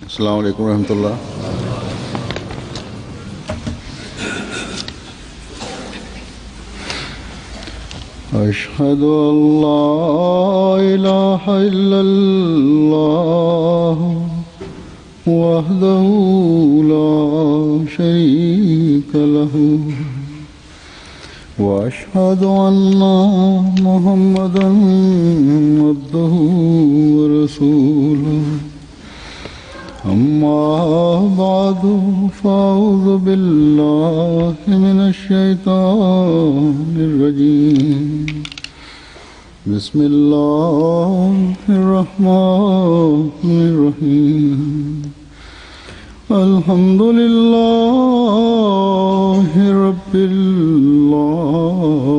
Assalamualaikum warahmatullahi. Ashhadu an la ilaha illallah wahdahu la sharika lahu wa ashhadu anna Muhammadan abduhu wa rasuluhu. أما بعد فأعوذ بالله من الشيطان الرجيم بسم الله الرحمن الرحيم الحمد لله رب العالمين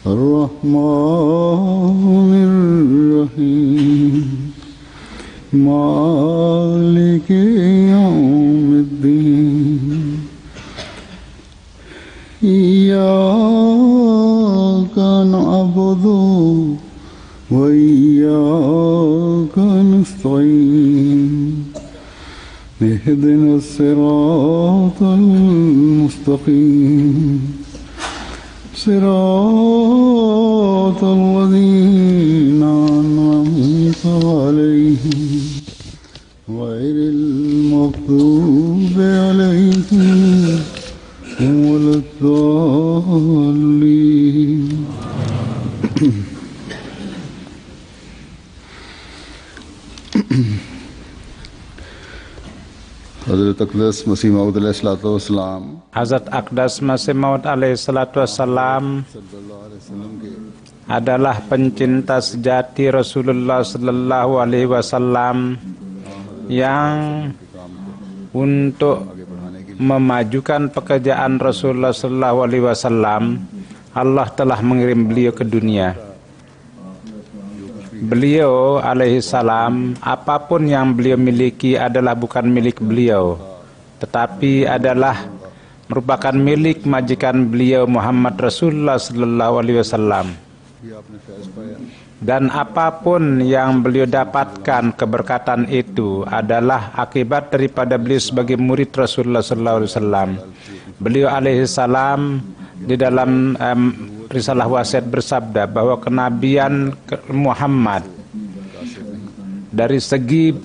الرحمن الرحيم مالك يوم الدين إياك نعبد وإياك نستعين اهدنا الصراط المستقيم صراط الذين أنعمت عليهم غير المغضوب عليهم ولا الضالين. Hazrat Aqdas Masih Maud alaihissalam, Hazrat Aqdas Masih Maud alaihissalam adalah pencinta sejati Rasulullah sallallahu alaihi wasallam yang untuk memajukan pekerjaan Rasulullah sallallahu alaihi wasallam Allah telah mengirim beliau ke dunia. Beliau alaihi salam, apapun yang beliau miliki adalah bukan milik beliau, tetapi adalah merupakan milik majikan beliau Muhammad Rasulullah sallallahu alaihi wasallam. Dan apapun yang beliau dapatkan keberkatan itu adalah akibat daripada beliau sebagai murid Rasulullah sallallahu alaihi wasallam. Beliau alaihi salam di dalam risalah wasiat bersabda bahwa kenabian Muhammad dari segi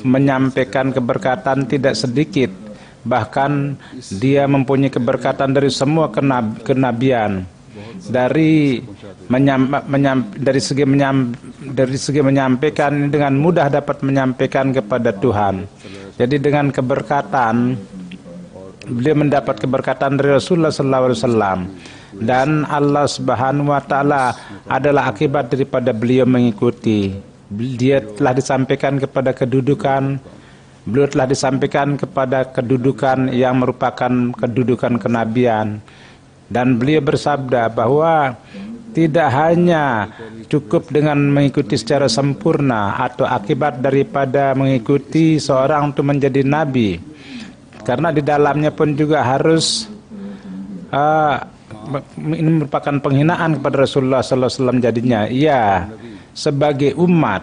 menyampaikan keberkatan tidak sedikit, bahkan dia mempunyai keberkatan dari semua kenabian. Dari segi menyampaikan dengan mudah dapat menyampaikan kepada Tuhan. Jadi dengan keberkatan beliau mendapat keberkatan dari Rasulullah sallallahu alaihi wasallam, dan Allah Subhanahu wa taala adalah akibat daripada beliau mengikuti. Dia telah disampaikan kepada kedudukan, beliau telah disampaikan kepada kedudukan yang merupakan kedudukan kenabian. Dan beliau bersabda bahwa tidak hanya cukup dengan mengikuti secara sempurna atau akibat daripada mengikuti seorang untuk menjadi nabi, karena di dalamnya pun juga harus ini merupakan penghinaan kepada Rasulullah sallallahu alaihi wasallam jadinya. Ia sebagai umat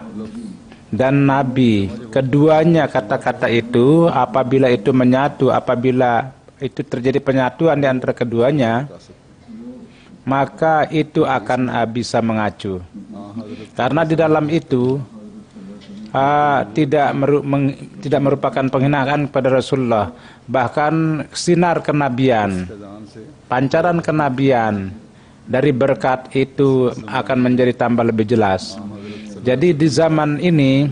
dan nabi, keduanya kata-kata itu apabila itu menyatu, apabila itu terjadi penyatuan di antara keduanya, maka itu akan bisa mengacu. Karena di dalam itu tidak merupakan penghinaan kepada Rasulullah, bahkan sinar kenabian, pancaran kenabian dari berkat itu akan menjadi tambah lebih jelas. Jadi di zaman ini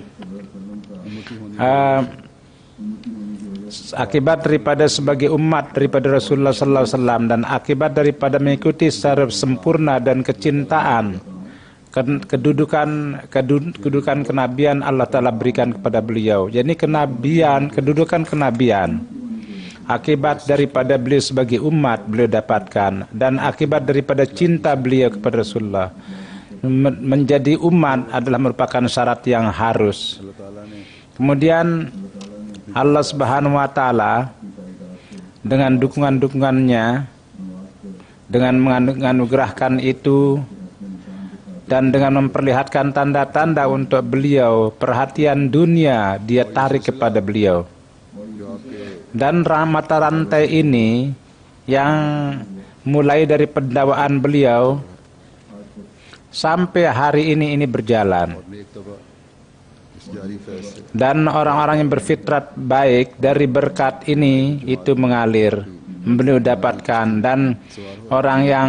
akibat daripada sebagai umat daripada Rasulullah sallallahu alaihi wasallam dan akibat daripada mengikuti secara sempurna dan kecintaan kedudukan kenabian Allah Ta'ala berikan kepada beliau. Jadi kedudukan kenabian akibat daripada beliau sebagai umat beliau dapatkan, dan akibat daripada cinta beliau kepada Rasulullah. Menjadi umat adalah merupakan syarat yang harus. Kemudian Allah Subhanahu wa taala dengan dukungan-dukungannya, dengan menganugerahkan itu dan dengan memperlihatkan tanda-tanda untuk beliau, perhatian dunia dia tarik kepada beliau. Dan mata rantai ini yang mulai dari pendawaan beliau sampai hari ini berjalan. Dan orang-orang yang berfitrat baik dari berkat ini itu mengalir, beliau dapatkan, dan orang yang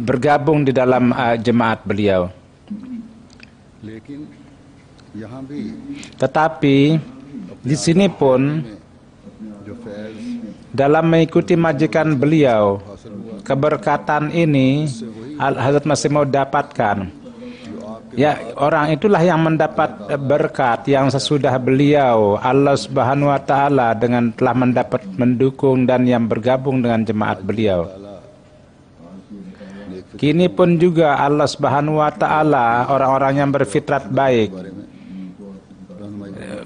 bergabung di dalam jemaat beliau. Tetapi di sini pun dalam mengikuti majikan beliau, keberkatan ini Hazrat Masih Maud dapatkan. Ya, orang itulah yang mendapat berkat yang sesudah beliau, Allah Subhanahu wa taala dengan telah mendapat mendukung dan yang bergabung dengan jemaat beliau. Kini pun juga Allah Subhanahu wa taala, orang-orang yang berfitrat baik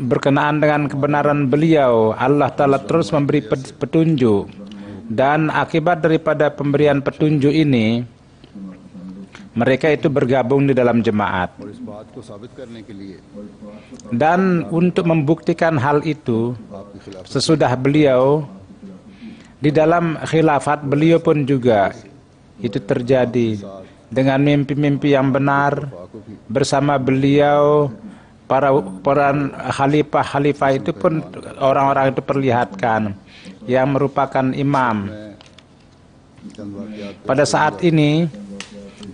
berkenaan dengan kebenaran beliau, Allah taala terus memberi petunjuk, dan akibat daripada pemberian petunjuk ini mereka itu bergabung di dalam jemaat. Dan untuk membuktikan hal itu, sesudah beliau, di dalam khilafat beliau pun juga itu terjadi dengan mimpi-mimpi yang benar. Bersama beliau, para khalifah itu pun orang-orang itu perlihatkan yang merupakan imam. Pada saat ini,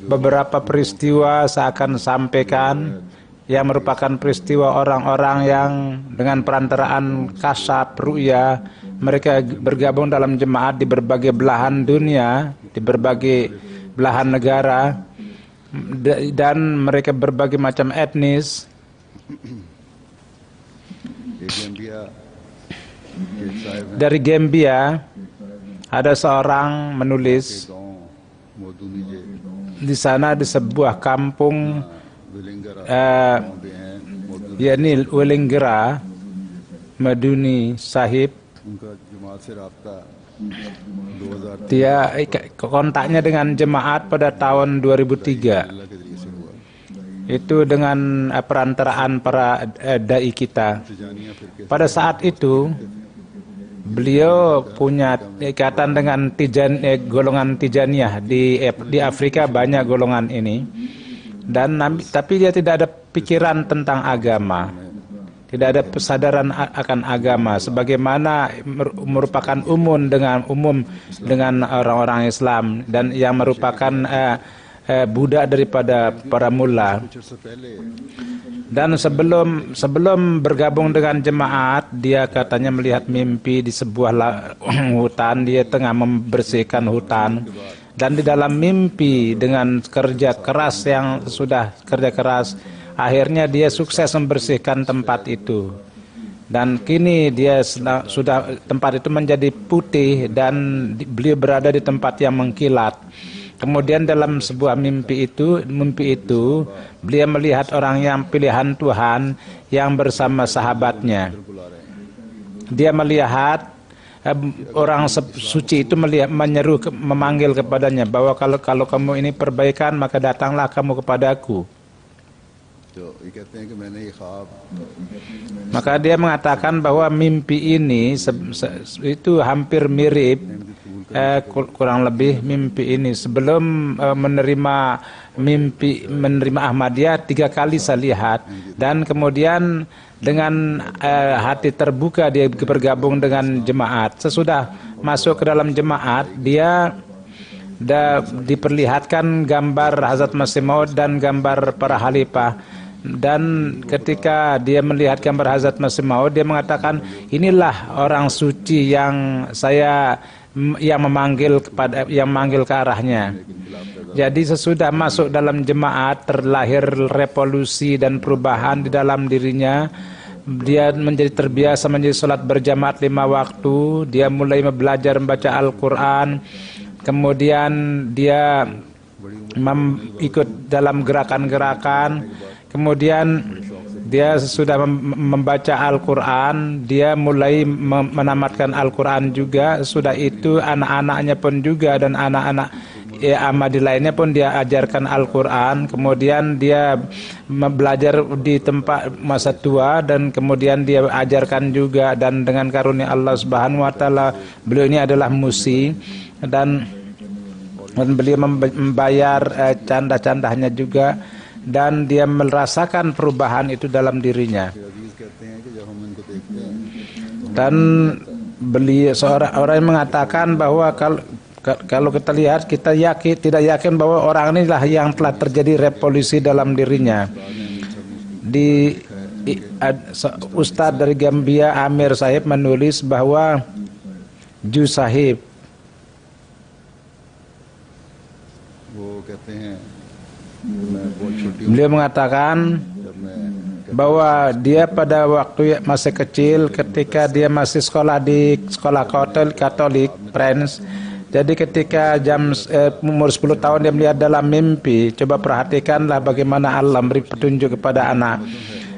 beberapa peristiwa saya akan sampaikan yang merupakan peristiwa orang-orang yang dengan perantaraan kasyaf ru'ya mereka bergabung dalam jemaat di berbagai belahan dunia, di berbagai belahan negara, dan mereka berbagai macam etnis. Dari Gambia ada seorang menulis di sana di sebuah kampung yakni Wellinggara, Maduni Sahib. Dia kontaknya dengan jemaat pada tahun 2003. Itu dengan perantaraan para dai kita. Pada saat itu beliau punya ikatan dengan golongan Tijaniyah di Afrika, banyak golongan ini, dan tapi dia tidak ada pikiran tentang agama, tidak ada kesadaran akan agama, sebagaimana merupakan umum dengan orang-orang Islam dan yang merupakan budak daripada para mula. Dan sebelum bergabung dengan jemaat, dia katanya melihat mimpi di sebuah hutan. Dia tengah membersihkan hutan, dan di dalam mimpi dengan kerja keras akhirnya dia sukses membersihkan tempat itu. Dan kini dia sudah tempat itu menjadi putih dan beliau berada di tempat yang mengkilat. Kemudian dalam sebuah mimpi itu beliau melihat orang yang pilihan Tuhan yang bersama sahabatnya. Dia melihat orang suci itu memanggil kepadanya bahwa kalau kamu ini perbaikan maka datanglah kamu kepadaku. Maka dia mengatakan bahwa mimpi ini itu hampir mirip kurang lebih mimpi ini. Sebelum menerima Ahmadiyah 3 kali saya lihat, dan kemudian dengan hati terbuka dia bergabung dengan jemaat. Sesudah masuk ke dalam jemaat, dia diperlihatkan gambar Hazrat Masih Maud dan gambar para khalifah. Dan ketika dia melihat gambar Hazrat Masih Maud, dia mengatakan, inilah orang suci yang memanggil ke arahnya. Jadi sesudah masuk dalam jemaat, terlahir revolusi dan perubahan di dalam dirinya. Dia menjadi terbiasa menjadi sholat berjamaat 5 waktu. Dia mulai belajar membaca Al-Quran. Kemudian dia ikut dalam gerakan-gerakan. Kemudian dia sudah membaca Al-Quran, dia mulai menamatkan Al-Quran juga. Sudah itu anak-anaknya pun juga, dan anak-anak Ahmadi lainnya pun dia ajarkan Al-Quran, kemudian dia belajar di tempat masa tua, dan kemudian dia ajarkan juga, dan dengan karunia Allah Subhanahu wa taala beliau ini adalah musi, dan beliau membayar canda-candanya juga, dan dia merasakan perubahan itu dalam dirinya. Dan beliau seorang orang yang mengatakan bahwa kalau kita lihat, kita tidak yakin bahwa orang inilah yang telah terjadi revolusi dalam dirinya. Ustadz dari Gambia, Amir Sahib, menulis bahwa Ju Sahib beliau mengatakan bahwa dia pada waktu masih kecil, ketika dia masih sekolah di sekolah Katolik Prince, jadi ketika umur 10 tahun dia melihat dalam mimpi. Coba perhatikanlah bagaimana Allah beri petunjuk kepada anak.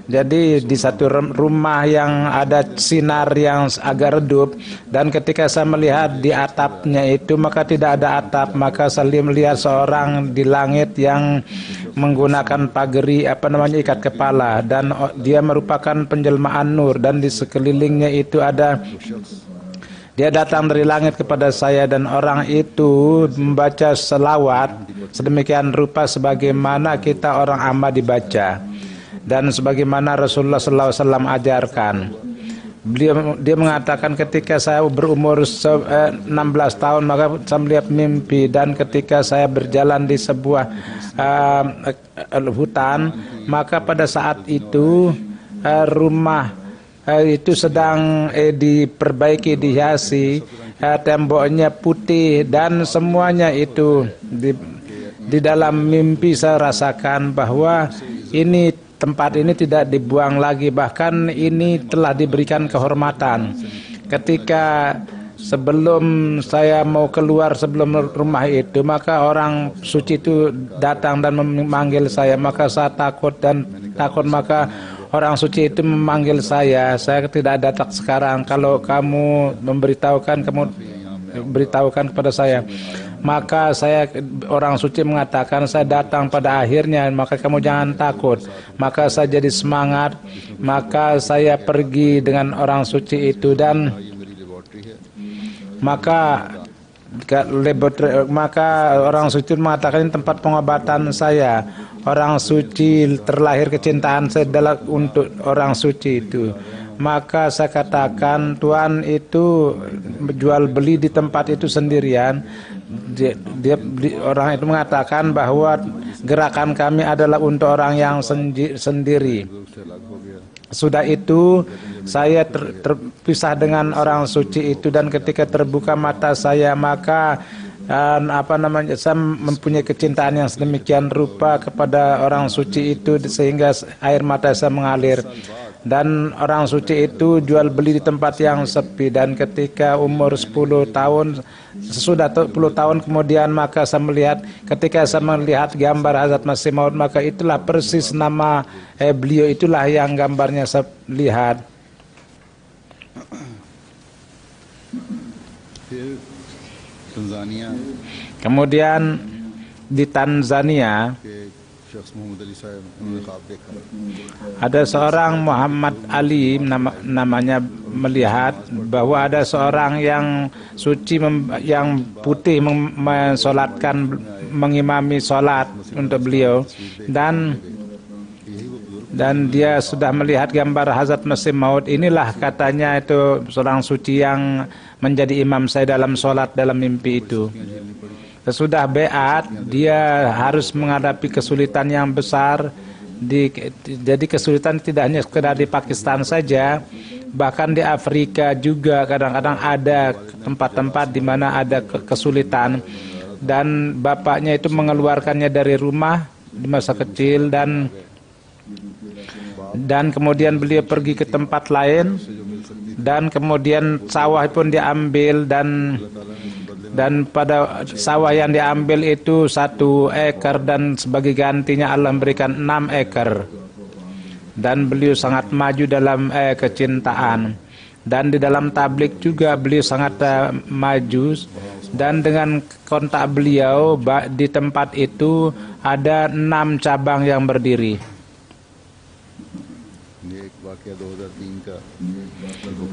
Jadi di satu rumah yang ada sinar yang agak redup, dan ketika saya melihat di atapnya itu, maka tidak ada atap, maka saya melihat seorang di langit yang menggunakan pageri ikat kepala, dan dia merupakan penjelmaan nur, dan di sekelilingnya itu ada, dia datang dari langit kepada saya, dan orang itu membaca selawat sedemikian rupa sebagaimana kita orang Ahmadi dibaca, dan sebagaimana Rasulullah SAW ajarkan. Dia mengatakan ketika saya berumur 16 tahun, maka saya melihat mimpi, dan ketika saya berjalan di sebuah hutan, maka pada saat itu rumah itu sedang diperbaiki, dihiasi, temboknya putih, dan semuanya itu di dalam mimpi saya rasakan bahwa tempat ini tidak dibuang lagi, bahkan ini telah diberikan kehormatan. Ketika sebelum saya mau keluar sebelum rumah itu, maka orang suci itu datang dan memanggil saya, maka saya takut, maka orang suci itu memanggil saya tidak datang sekarang, kalau kamu beritahukan kepada saya. Maka orang suci mengatakan, saya datang pada akhirnya, maka kamu jangan takut. Maka saya jadi semangat, maka saya pergi dengan orang suci itu, dan maka orang suci mengatakan, ini tempat pengobatan saya. Orang suci terlahir kecintaan saya adalah untuk orang suci itu. Maka saya katakan, Tuhan itu jual beli di tempat itu sendirian. Orang itu mengatakan bahwa gerakan kami adalah untuk orang yang sendiri. Sudah itu saya terpisah dengan orang suci itu, dan ketika terbuka mata saya, maka saya mempunyai kecintaan yang sedemikian rupa kepada orang suci itu, sehingga air mata saya mengalir. Dan orang suci itu jual beli di tempat yang sepi, dan ketika umur 10 tahun, sesudah 10 tahun kemudian, maka ketika saya melihat gambar Hazrat Masih Maud, maka itulah persis nama beliau, itulah yang gambarnya saya lihat. Kemudian di Tanzania ada seorang Muhammad Ali namanya, melihat bahwa ada seorang yang suci yang putih mensolatkan, mengimami solat untuk beliau, dan dia sudah melihat gambar Hazrat Masih Maud. Inilah katanya itu seorang suci yang menjadi imam saya dalam solat dalam mimpi itu. Sesudah beat, dia harus menghadapi kesulitan yang besar. Jadi kesulitan tidak hanya sekedar di Pakistan saja, bahkan di Afrika juga kadang-kadang ada tempat-tempat di mana ada kesulitan. Dan bapaknya itu mengeluarkannya dari rumah di masa kecil, dan kemudian beliau pergi ke tempat lain, dan kemudian sawah pun diambil, dan pada sawah yang diambil itu 1 ekar, dan sebagai gantinya Allah memberikan 6 ekar. Dan beliau sangat maju dalam kecintaan, dan di dalam tablik juga beliau sangat maju. dan dengan kontak beliau di tempat itu ada 6 cabang yang berdiri. ये एक वाकया 2003 का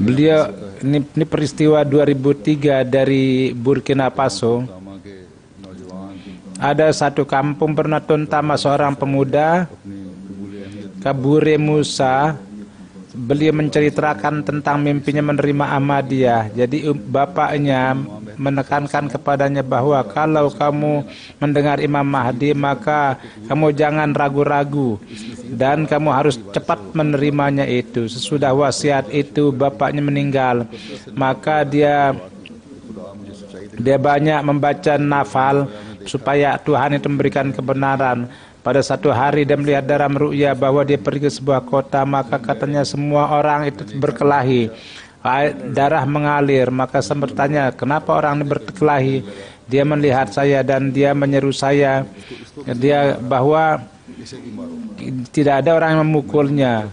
Beliau ini peristiwa 2003 dari Burkina Faso. सामा के नौजवान Ada satu kampung Bernatun Tama, seorang pemuda अपनी कबूल अहमियत Kabure Musa. Beliau menceritakan tentang mimpinya menerima Ahmadiyah. Jadi bapaknya menekankan kepadanya bahwa kalau kamu mendengar Imam Mahdi maka kamu jangan ragu-ragu dan kamu harus cepat menerimanya itu. Sesudah wasiat itu bapaknya meninggal, maka dia banyak membaca nafal supaya Tuhan itu memberikan kebenaran. Pada satu hari dia melihat dalam ru'ya bahwa dia pergi ke sebuah kota, maka katanya semua orang itu berkelahi, darah mengalir. Maka saya bertanya, kenapa orang ini berkelahi? Dia melihat saya dan dia menyeru saya, dia bahwa tidak ada orang yang memukulnya.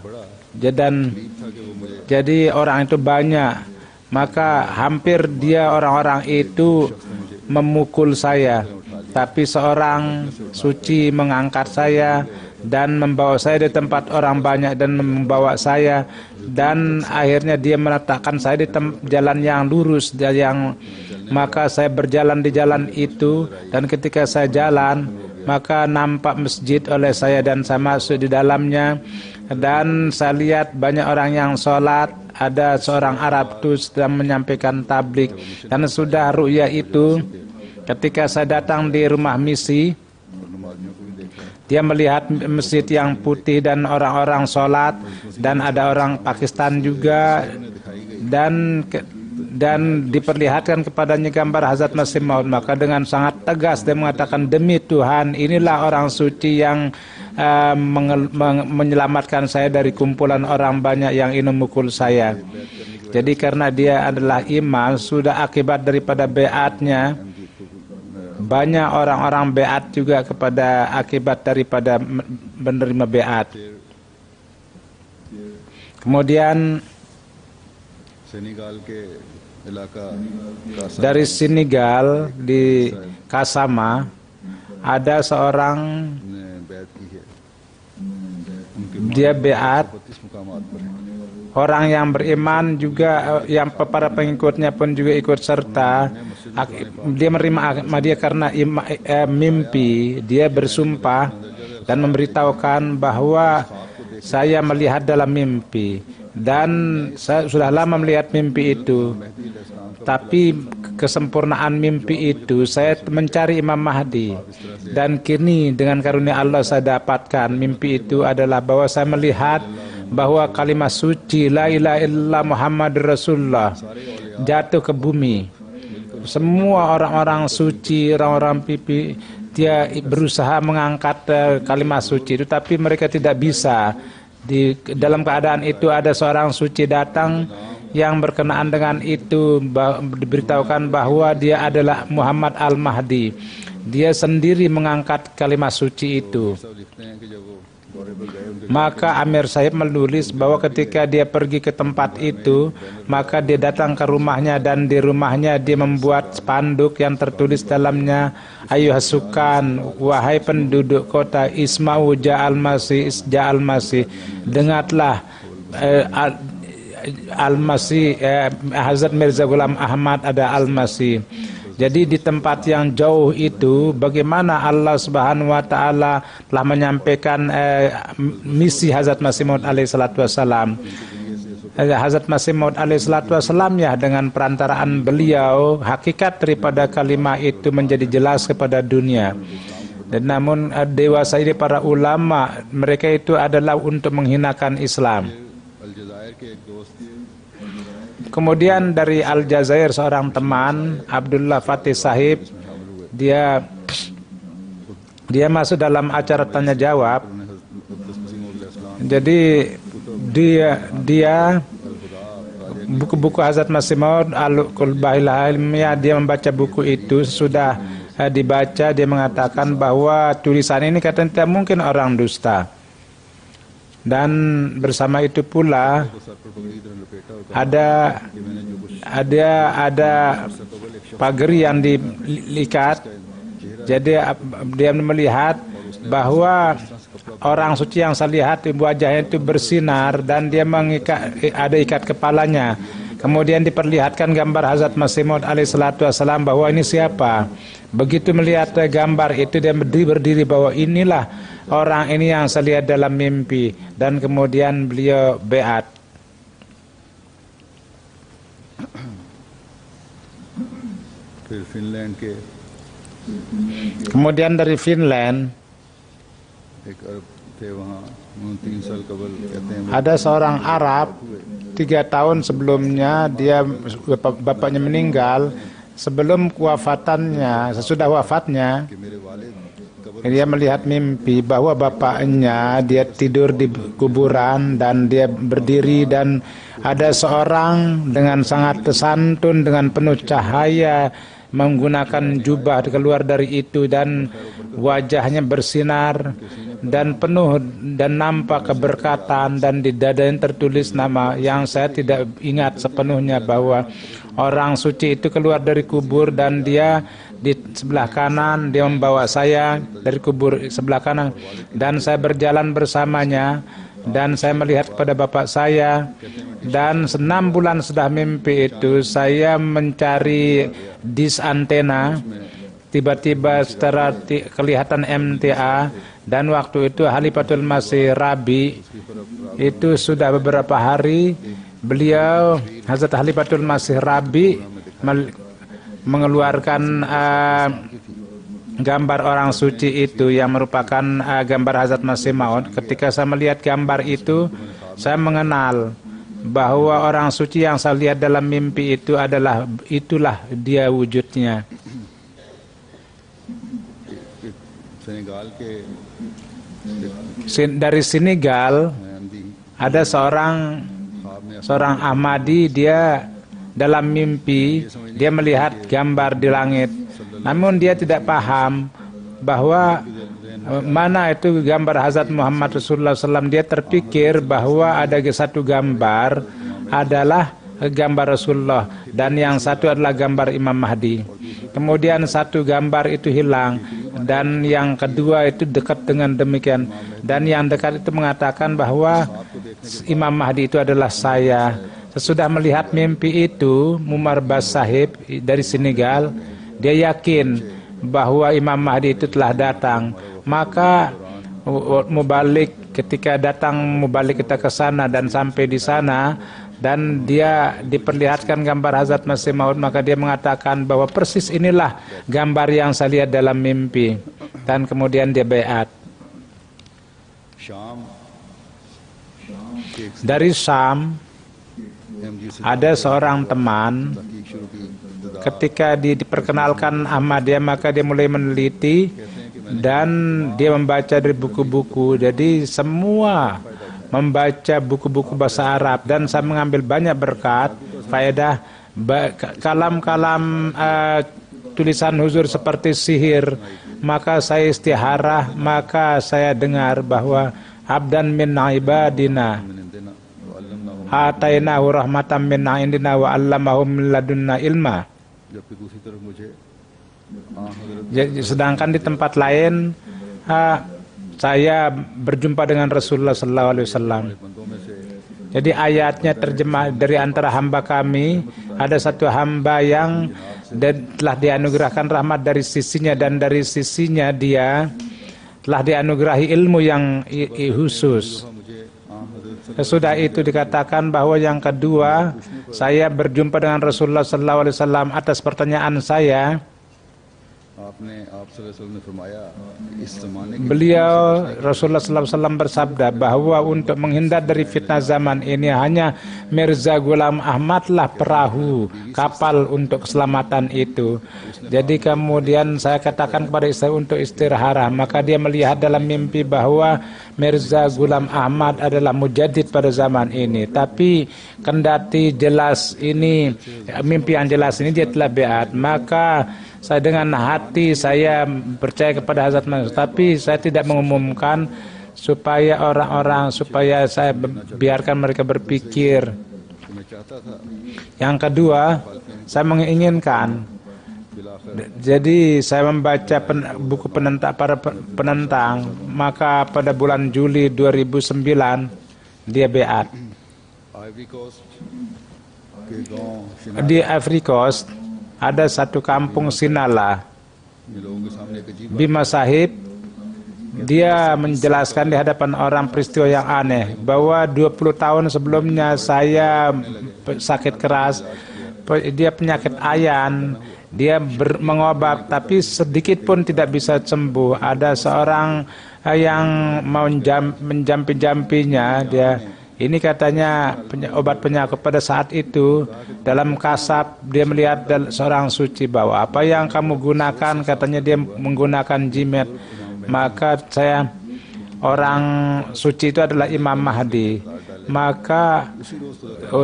Jadi orang itu banyak, maka hampir dia orang-orang itu memukul saya. Tapi seorang suci mengangkat saya dan membawa saya di tempat orang banyak dan membawa saya, dan akhirnya dia meletakkan saya di jalan yang lurus, maka saya berjalan di jalan itu, dan ketika saya jalan maka nampak masjid oleh saya dan saya masuk di dalamnya, dan saya lihat banyak orang yang sholat. Ada seorang Arab itu sedang menyampaikan tablik, dan sudah ru'ya itu. Ketika saya datang di rumah misi, dia melihat masjid yang putih dan orang-orang sholat, dan ada orang Pakistan juga, dan diperlihatkan kepadanya gambar Hazrat Masih Maud. Maka dengan sangat tegas dia mengatakan, demi Tuhan, inilah orang suci yang menyelamatkan saya dari kumpulan orang banyak yang ingin memukul saya. Jadi karena dia adalah imam, sudah akibat daripada beatnya, banyak orang-orang beat juga kepada akibat daripada menerima beat. Kemudian Senegal के इलाका dari Senegal di Kasama ada seorang ने बैत की है dia beat. 32 मुकामात पर है Orang yang beriman juga, yang para pengikutnya pun juga ikut serta. Dia menerima Ahmadiyah karena mimpi. Dia bersumpah dan memberitahukan bahwa saya melihat dalam mimpi, dan saya sudah lama melihat mimpi itu. Tapi kesempurnaan mimpi itu saya mencari Imam Mahdi, dan kini dengan karunia Allah saya dapatkan mimpi itu adalah bahwa saya melihat bahwa kalimat suci la ilaha illallah Muhammadur Rasulullah jatuh ke bumi. Semua orang-orang suci, orang-orang pipi, dia berusaha mengangkat kalimat suci itu, tapi mereka tidak bisa. Dalam keadaan itu ada seorang suci datang yang berkenaan dengan itu, diberitahukan bahwa dia adalah Muhammad Al-Mahdi. Dia sendiri mengangkat kalimat suci itu. Maka Amir Sahib menulis bahwa ketika dia pergi ke tempat itu, maka dia datang ke rumahnya, dan di rumahnya dia membuat spanduk yang tertulis dalamnya, ayuhasukan, wahai penduduk kota, isma'u ja'al masih, isja'al masih, dengarlah Al-Masih, Hazrat Mirza Ghulam Ahmad ada Al-Masih. Jadi di tempat yang jauh itu, bagaimana Allah Subhanahu wa Ta'ala telah menyampaikan misi Hazrat Masih Maud alaihi salatu wassalam. Hazrat Masih Maud alaihi salatu wassalam, ya, dengan perantaraan beliau hakikat daripada kalimat itu menjadi jelas kepada dunia. Dan namun dewasa ini para ulama, mereka itu adalah untuk menghinakan Islam. Kemudian dari Aljazair seorang teman, Abdullah Fatih Sahib, dia masuk dalam acara tanya jawab. Jadi dia buku-buku Hazrat Masih Maud Al-Qulbahil Ilmiyah, dia membaca buku itu. Sudah dibaca, dia mengatakan bahwa tulisan ini katanya tidak mungkin orang dusta. Dan bersama itu pula ada pagari yang diikat. Jadi dia melihat bahwa orang suci yang saya lihat wajahnya itu bersinar dan dia ada ikat kepalanya. Kemudian diperlihatkan gambar Hazrat Masih Maud alaihissalatu wassalam bahwa ini siapa. Begitu melihat gambar itu dia berdiri bahwa inilah orang ini yang saya lihat dalam mimpi, dan kemudian beliau beat. Kemudian dari Finland ada seorang Arab 3 tahun sebelumnya bapaknya meninggal. Sebelum kewafatannya, sesudah wafatnya, dia melihat mimpi bahwa bapaknya dia tidur di kuburan dan dia berdiri, dan ada seorang dengan sangat santun dengan penuh cahaya menggunakan jubah keluar dari itu, dan wajahnya bersinar dan penuh dan nampak keberkatan, dan di dadanya tertulis nama yang saya tidak ingat sepenuhnya, bahwa orang suci itu keluar dari kubur dan dia di sebelah kanan, dia membawa saya dari kubur sebelah kanan, dan saya berjalan bersamanya, dan saya melihat kepada bapak saya. Dan 6 bulan sudah mimpi itu saya mencari dis antena, tiba-tiba secara kelihatan MTA, dan waktu itu Khalifatul Masih Rabi itu sudah beberapa hari beliau Hazrat Khalifatul Masih Rabi mengeluarkan gambar orang suci itu yang merupakan gambar Hazrat Masih Maud. Ketika saya melihat gambar itu, saya mengenal bahwa orang suci yang saya lihat dalam mimpi itu itulah dia wujudnya. Dari Senegal ada seorang Ahmadi, dia dalam mimpi dia melihat gambar di langit, namun dia tidak paham bahwa mana itu gambar Hazrat Muhammad Rasulullah SAW. Dia terpikir bahwa ada satu gambar adalah gambar Rasulullah dan yang satu adalah gambar Imam Mahdi. Kemudian satu gambar itu hilang dan yang kedua itu dekat dengan demikian, dan yang dekat itu mengatakan bahwa Imam Mahdi itu adalah saya. Sesudah melihat mimpi itu, Mumar Bas Sahib dari Senegal, dia yakin bahwa Imam Mahdi itu telah datang. Maka mubalik, ketika datang mubalik kita ke sana dan sampai di sana, dan dia diperlihatkan gambar Hazrat Masih Maud, maka dia mengatakan bahwa persis inilah gambar yang saya lihat dalam mimpi, dan kemudian dia beat. Dari Syam ada seorang teman, ketika diperkenalkan Ahmadiyah maka dia mulai meneliti dan dia membaca dari buku-buku. Jadi semua membaca buku-buku bahasa Arab, dan saya mengambil banyak berkat, faedah, kalam-kalam tulisan huzur seperti sihir. Maka saya istiharah, maka saya dengar bahwa abdan min ibadina atainahu rahmatan min indina wa allamahu min ladunna ilma. Sedangkan di tempat lain saya berjumpa dengan Rasulullah SAW. Jadi ayatnya terjemah dari antara hamba kami, ada satu hamba yang telah dianugerahkan rahmat dari sisinya, dan dari sisinya dia telah dianugerahi ilmu yang khusus. Sesudah itu dikatakan bahwa yang kedua, saya berjumpa dengan Rasulullah SAW. Atas pertanyaan saya, beliau Rasulullah SAW bersabda bahwa untuk menghindar dari fitnah zaman ini hanya Mirza Ghulam Ahmad lah perahu kapal untuk keselamatan itu. Jadi kemudian saya katakan kepada istri untuk istirahat, maka dia melihat dalam mimpi bahwa Mirza Ghulam Ahmad adalah mujaddid pada zaman ini. Tapi kendati jelas ini mimpi yang jelas ini dia telah beat, maka saya dengan hati saya percaya kepada Hazrat Masih, tapi saya tidak mengumumkan. supaya orang-orang, supaya saya biarkan mereka berpikir. Yang kedua, saya menginginkan, jadi saya membaca buku para penentang, maka pada bulan Juli 2009 dia beat. Di Ivory Coast ada satu kampung Sinala, Bima Sahib, dia menjelaskan di hadapan orang peristiwa yang aneh bahwa 20 tahun sebelumnya saya sakit keras, dia penyakit ayan, dia mengobat tapi sedikit pun tidak bisa sembuh. Ada seorang yang mau menjampi-jampinya, dia ini katanya obat penyakit. Pada saat itu dalam kasab dia melihat seorang suci, bahwa apa yang kamu gunakan, katanya dia menggunakan jimat. Maka orang suci itu adalah Imam Mahdi. Maka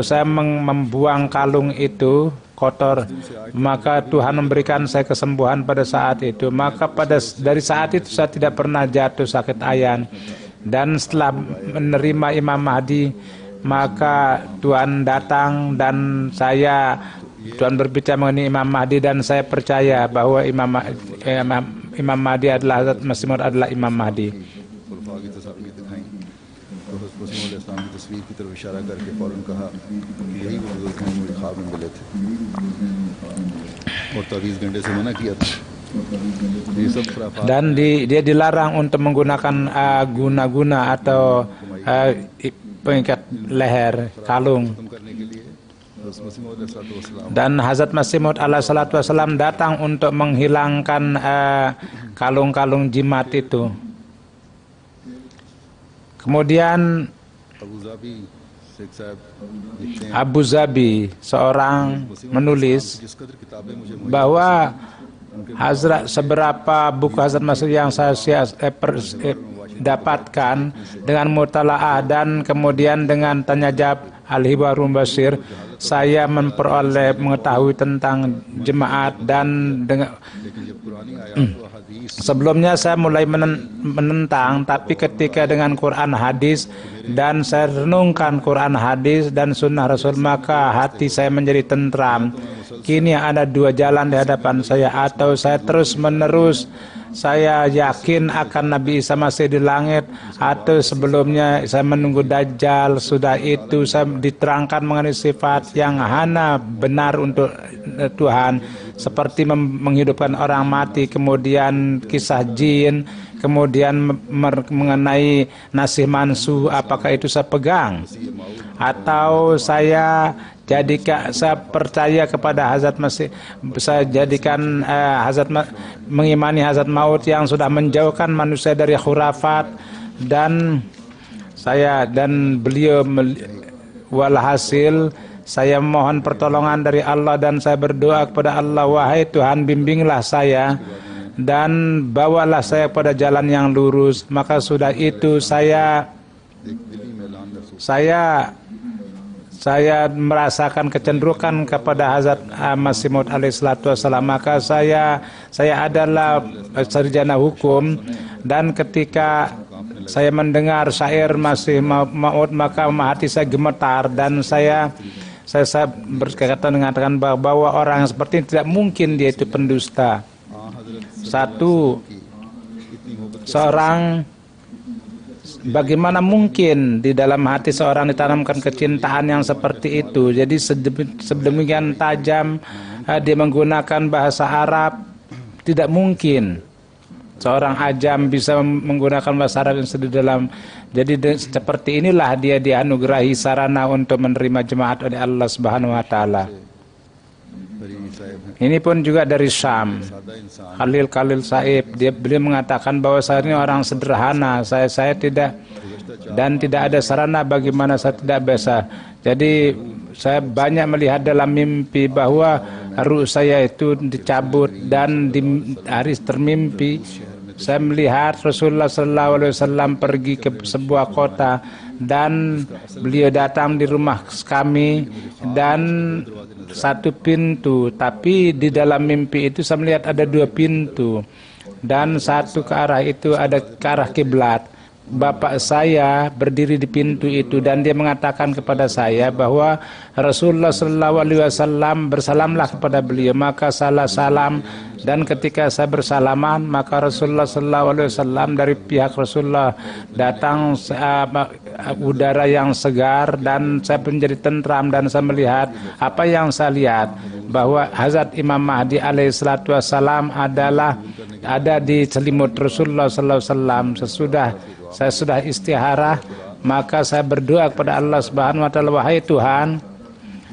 saya membuang kalung itu kotor, maka Tuhan memberikan saya kesembuhan pada saat itu. Maka dari saat itu saya tidak pernah jatuh sakit ayan. Dan setelah menerima Imam Mahdi, maka Tuhan datang dan Tuhan berbicara mengenai Imam Mahdi, dan saya percaya bahwa Imam Mahdi adalah Hazrat Masih Maud adalah Imam Mahdi. Dan dia dilarang untuk menggunakan guna-guna atau pengikat leher, kalung. Dan Hazrat Masih Maud alaihissalatu wassalam datang untuk menghilangkan kalung-kalung jimat itu. Kemudian Abu Zabi seorang menulis bahwa seberapa buku Hazrat Masih yang saya dapatkan dengan mutalaah dan kemudian dengan tanya jawab Al-Hibarul Basir, saya mengetahui tentang jemaat. Dan sebelumnya saya mulai menentang, tapi ketika dengan Quran hadis dan saya renungkan Quran hadis dan sunnah Rasul, maka hati saya menjadi tentram. Kini ada dua jalan di hadapan saya, atau saya terus menerus saya yakin akan Nabi Isa masih di langit, atau sebelumnya saya menunggu Dajjal. Sudah itu saya diterangkan mengenai sifat yang hanya benar untuk Tuhan, seperti menghidupkan orang mati, kemudian kisah jin, kemudian mengenai nasih mansuh, apakah itu saya pegang, atau saya percaya kepada Hazrat Masih, saya jadikan mengimani Hazrat Maut yang sudah menjauhkan manusia dari khurafat, dan beliau walhasil saya mohon pertolongan dari Allah dan saya berdoa kepada Allah, wahai Tuhan, bimbinglah saya dan bawalah saya pada jalan yang lurus. Maka sudah itu saya merasakan kecenderungan kepada Hazrat Masih Maud alaihissalatu wassalam. Maka saya adalah sarjana hukum, dan ketika saya mendengar syair Masih Maud, maka hati saya gemetar, dan saya berkata mengatakan bahwa orang yang seperti ini tidak mungkin dia itu pendusta. Bagaimana mungkin di dalam hati seorang ditanamkan kecintaan yang seperti itu? Jadi sedemikian tajam dia menggunakan bahasa Arab, tidak mungkin seorang ajam bisa menggunakan bahasa Arab yang sedih dalam. Jadi seperti inilah dia dianugerahi sarana untuk menerima jemaat oleh Allah Subhanahu wa taala. Ini pun juga dari Syam, Khalil Saib, beliau mengatakan bahwa saya ini orang sederhana, saya tidak ada sarana bagaimana saya tidak bisa. Jadi saya banyak melihat dalam mimpi bahwa ruh saya itu dicabut, dan di hari termimpi saya melihat Rasulullah SAW pergi ke sebuah kota, dan beliau datang di rumah kami, dan satu pintu, tapi di dalam mimpi itu saya melihat ada dua pintu, dan satu ke arah itu ada ke arah kiblat. bapak saya berdiri di pintu itu dan dia mengatakan kepada saya bahwa Rasulullah Sallallahu Alaihi Wasallam bersalamlah kepada beliau, maka salah salam, dan ketika saya bersalaman maka Rasulullah Sallallahu Alaihi Wasallam dari pihak Rasulullah datang udara yang segar dan saya menjadi tentram dan saya melihat apa yang saya lihat bahwa Hazrat Imam Mahdi alaihi salatu wassalam adalah ada di selimut Rasulullah Sallallahu Alaihi Wasallam. Saya sudah istiharah, maka saya berdoa kepada Allah Subhanahu wa taala, wahai Tuhan,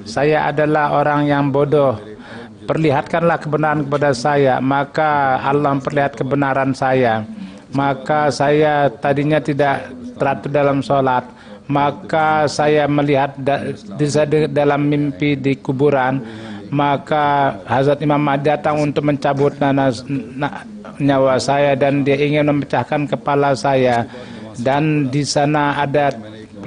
saya adalah orang yang bodoh, perlihatkanlah kebenaran kepada saya. Maka Allah memperlihat kebenaran saya. Maka saya tadinya tidak teratur dalam sholat, maka saya melihat dalam mimpi di kuburan, maka Hazrat Imam Mahdi datang untuk mencabut nyawa saya dan dia ingin memecahkan kepala saya, dan di sana ada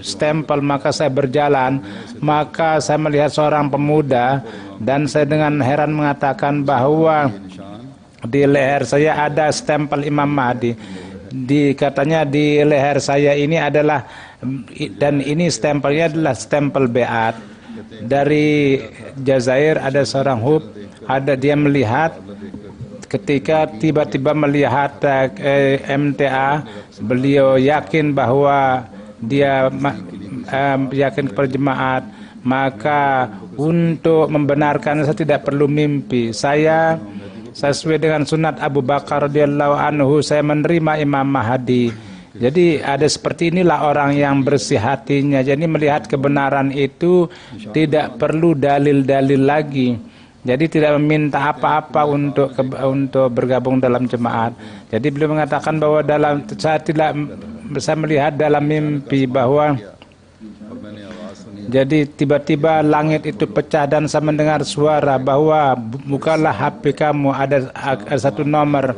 stempel. Maka saya berjalan, maka saya melihat seorang pemuda dan saya dengan heran mengatakan bahwa di leher saya ada stempel Imam Mahdi. Katanya di leher saya ini adalah, dan ini stempelnya adalah stempel beat dari Jazair. Ada seorang hub, dia melihat ketika tiba-tiba melihat MTA, beliau yakin bahwa dia yakin kepada jemaat. Maka untuk membenarkan saya tidak perlu mimpi. Saya sesuai dengan sunat Abu Bakar radhiyallahu anhu, saya menerima Imam Mahdi. Jadi ada seperti inilah orang yang bersih hatinya. Jadi melihat kebenaran itu tidak perlu dalil-dalil lagi. Jadi tidak meminta apa-apa untuk bergabung dalam jemaat. Jadi beliau mengatakan bahwa saya tidak bisa melihat dalam mimpi bahwa jadi tiba-tiba langit itu pecah dan saya mendengar suara bahwa bukalah HP kamu, ada satu nomor,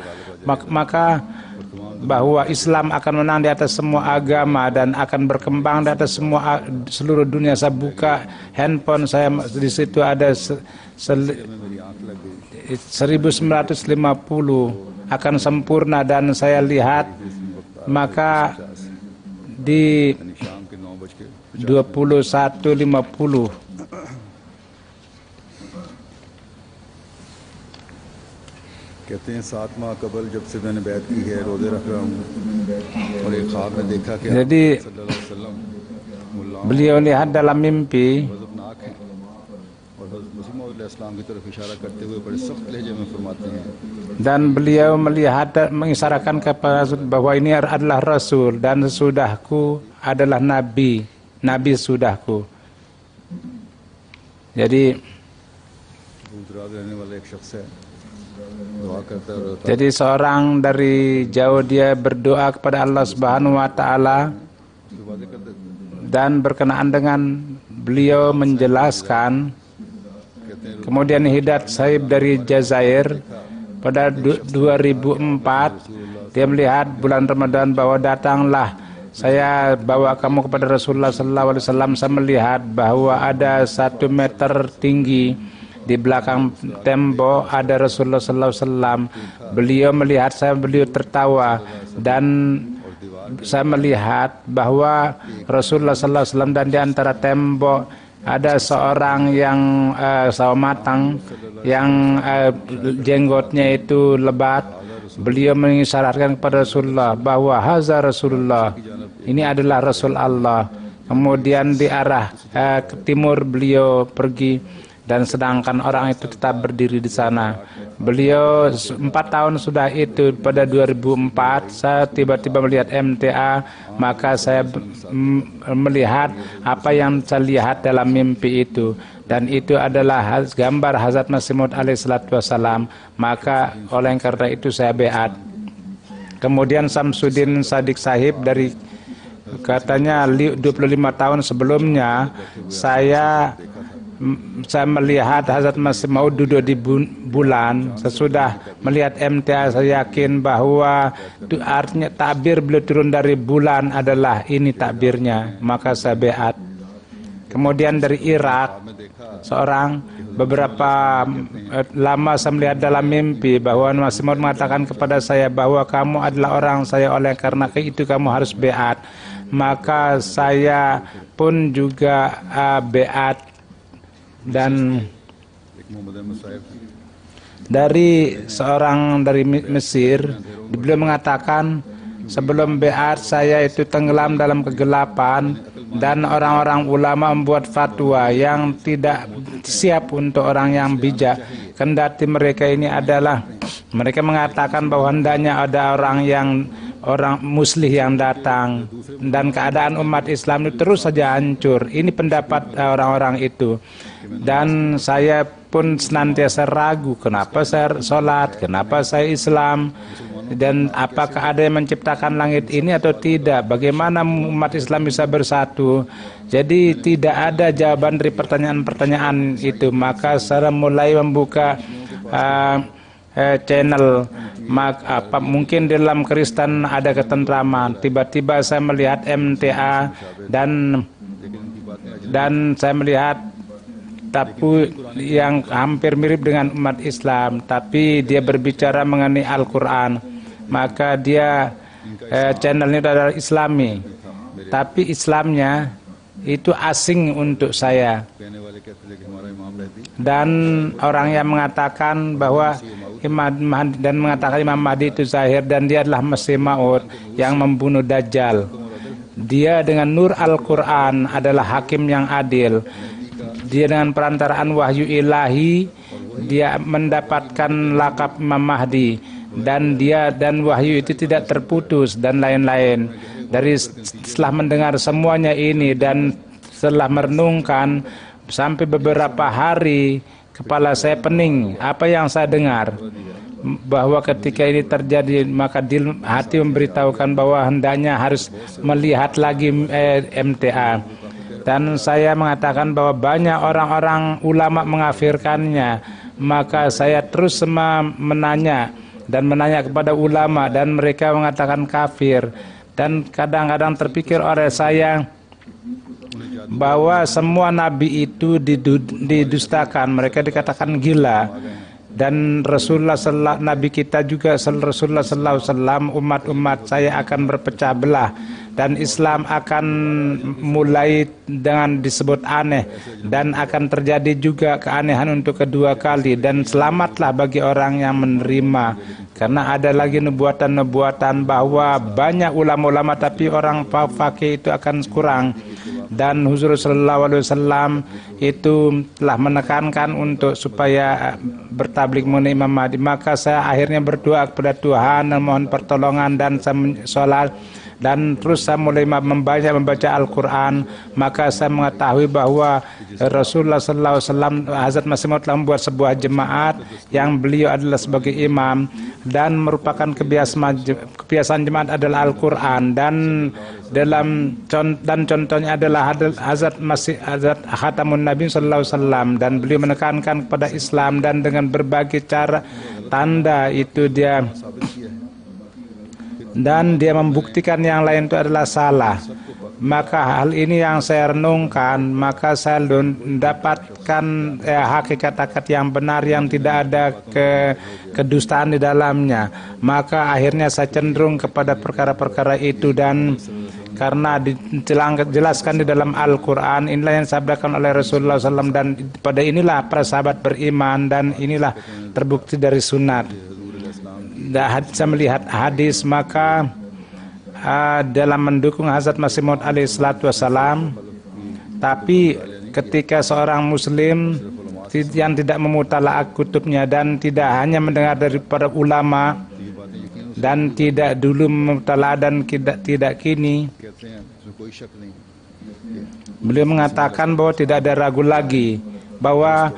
maka bahwa Islam akan menang di atas semua agama dan akan berkembang di atas seluruh dunia. Saya buka handphone saya, di situ ada 1950 akan sempurna, dan saya lihat maka di 21.50 कहते हैं 7 माह कबल जब से मैंने बैत की है, रोजे रख रहा हूँ और एक ख्वाब में देखा कि jadi सल्लल्लाहु अलैहि वसल्लम beliau lihat dalam mimpi गज़बनाक हैं और हज़रत मसीह मौऊद अलैहिस्सलाम की तरफ इशारा करते हुए बड़े सख्त लहजे में फरमाते हैं dan beliau melihat mengisyaratkan kepada bahwa ini adalah Rasul dan sesudahku adalah Nabi sudahku. Jadi jadi seorang dari jauh dia berdoa kepada Allah Subhanahu wa taala, dan berkenaan dengan beliau menjelaskan, kemudian Hidayat Sahib dari Jazair pada 2004 dia melihat bulan Ramadan bahwa datanglah saya bawa kamu kepada Rasulullah Sallallahu Alaihi Wasallam. Saya melihat bahwa ada 1 meter tinggi di belakang tembok ada Rasulullah Sallallahu Alaihi Wasallam. Beliau melihat saya, beliau tertawa, dan saya melihat bahwa Rasulullah Sallallahu Alaihi Wasallam, dan di antara tembok ada seorang yang sawo matang yang jenggotnya itu lebat. Beliau mengisyaratkan kepada Rasulullah bahwa haza Rasulullah, ini adalah Rasul Allah. Kemudian di arah ke timur beliau pergi, dan sedangkan orang itu tetap berdiri di sana. Beliau 4 tahun sudah itu. Pada 2004 saya tiba-tiba melihat MTA, maka saya melihat apa yang saya lihat dalam mimpi itu, dan itu adalah gambar Hazrat Masih Maud alaihi salatu wassalam. Maka oleh karena itu saya beat. Kemudian Samsuddin Sadiq Sahib dari, katanya 25 tahun sebelumnya saya melihat Hazrat Masih Maud duduk di bulan. Sesudah melihat MTA saya yakin bahwa itu artinya takbir beliau turun dari bulan adalah ini takbirnya, maka saya beat. Kemudian dari Irak, seorang beberapa lama saya melihat dalam mimpi bahwa Masih Maud mengatakan kepada saya bahwa kamu adalah orang saya, oleh karena itu kamu harus beat. Maka saya pun juga beat. Dan dari seorang dari Mesir, beliau mengatakan sebelum beat saya itu tenggelam dalam kegelapan, dan orang-orang ulama membuat fatwa yang tidak siap untuk orang yang bijak. Kendati mereka ini adalah, mereka mengatakan bahwa hendaknya ada orang muslih yang datang, dan keadaan umat Islam itu terus saja hancur. Ini pendapat orang-orang itu. Dan saya pun senantiasa ragu, kenapa saya sholat, kenapa saya Islam, dan apakah ada yang menciptakan langit ini atau tidak, bagaimana umat Islam bisa bersatu. Jadi tidak ada jawaban dari pertanyaan-pertanyaan itu. Maka saya mulai membuka channel. Mungkin di dalam Kristen ada ketentraman. Tiba-tiba saya melihat MTA dan saya melihat tapi yang hampir mirip dengan umat Islam, tapi dia berbicara mengenai Al-Quran. Maka dia channelnya adalah Islami, tapi Islamnya itu asing untuk saya. Dan orang yang mengatakan bahwa Imam Mahdi itu zahir, dan dia adalah Masih Maud yang membunuh Dajjal. Dia dengan nur Al-Quran adalah hakim yang adil. Dia dengan perantaraan wahyu ilahi dia mendapatkan lakab Imam Mahdi, dan wahyu itu tidak terputus, dan lain-lain. Setelah mendengar semuanya ini dan setelah merenungkan sampai beberapa hari, kepala saya pening. Apa yang saya dengar? Bahwa ketika ini terjadi, maka hati memberitahukan bahwa hendaknya harus melihat lagi MTA. Dan saya mengatakan bahwa banyak orang-orang ulama mengafirkannya. Maka saya terus menanya kepada ulama, dan mereka mengatakan kafir. Dan kadang-kadang terpikir oleh saya bahwa semua nabi itu didustakan, mereka dikatakan gila. Dan Nabi kita juga Rasulullah sallallahu alaihi wasallam, umat-umat saya akan berpecah belah, dan Islam akan mulai dengan disebut aneh, dan akan terjadi juga keanehan untuk kedua kali. Dan selamatlah bagi orang yang menerima, karena ada lagi nubuatan-nubuatan bahwa banyak ulama-ulama tapi orang fakih itu akan kurang. Dan Huzur sallallahu alaihi wasallam itu telah menekankan untuk supaya bertablik mengenai Imam Mahdi. Maka saya akhirnya berdoa kepada Tuhan dan mohon pertolongan, dan saya sholat, dan terus saya mulai membaca Al-Quran. Maka saya mengetahui bahwa Rasulullah sallallahu alaihi wasallam, Hazrat Masih Maud telah membuat sebuah jemaat yang beliau adalah sebagai imam, dan merupakan kebiasaan jemaat adalah Al-Quran, dan contohnya adalah Hazrat Khatamun Nabi sallallahu alaihi wasallam, dan beliau menekankan kepada Islam, dan dengan berbagai cara tanda itu dia membuktikan yang lain itu adalah salah. Maka hal ini yang saya renungkan, maka saya mendapatkan hakikat yang benar, yang tidak ada kedustaan di dalamnya. Maka akhirnya saya cenderung kepada perkara-perkara itu, dan karena dijelaskan di dalam Al-Quran, inilah yang disabdakan oleh Rasulullah SAW, dan pada inilah para sahabat beriman, dan inilah terbukti dari sunat. Saya melihat hadis, maka dalam mendukung Hazrat Masih Maud alaihi salatu wassalam. Tapi ketika seorang muslim yang tidak memutalaah kutubnya, dan tidak hanya mendengar daripada ulama, dan tidak dulu memutalaah dan tidak kini, beliau mengatakan bahwa tidak ada ragu lagi bahwa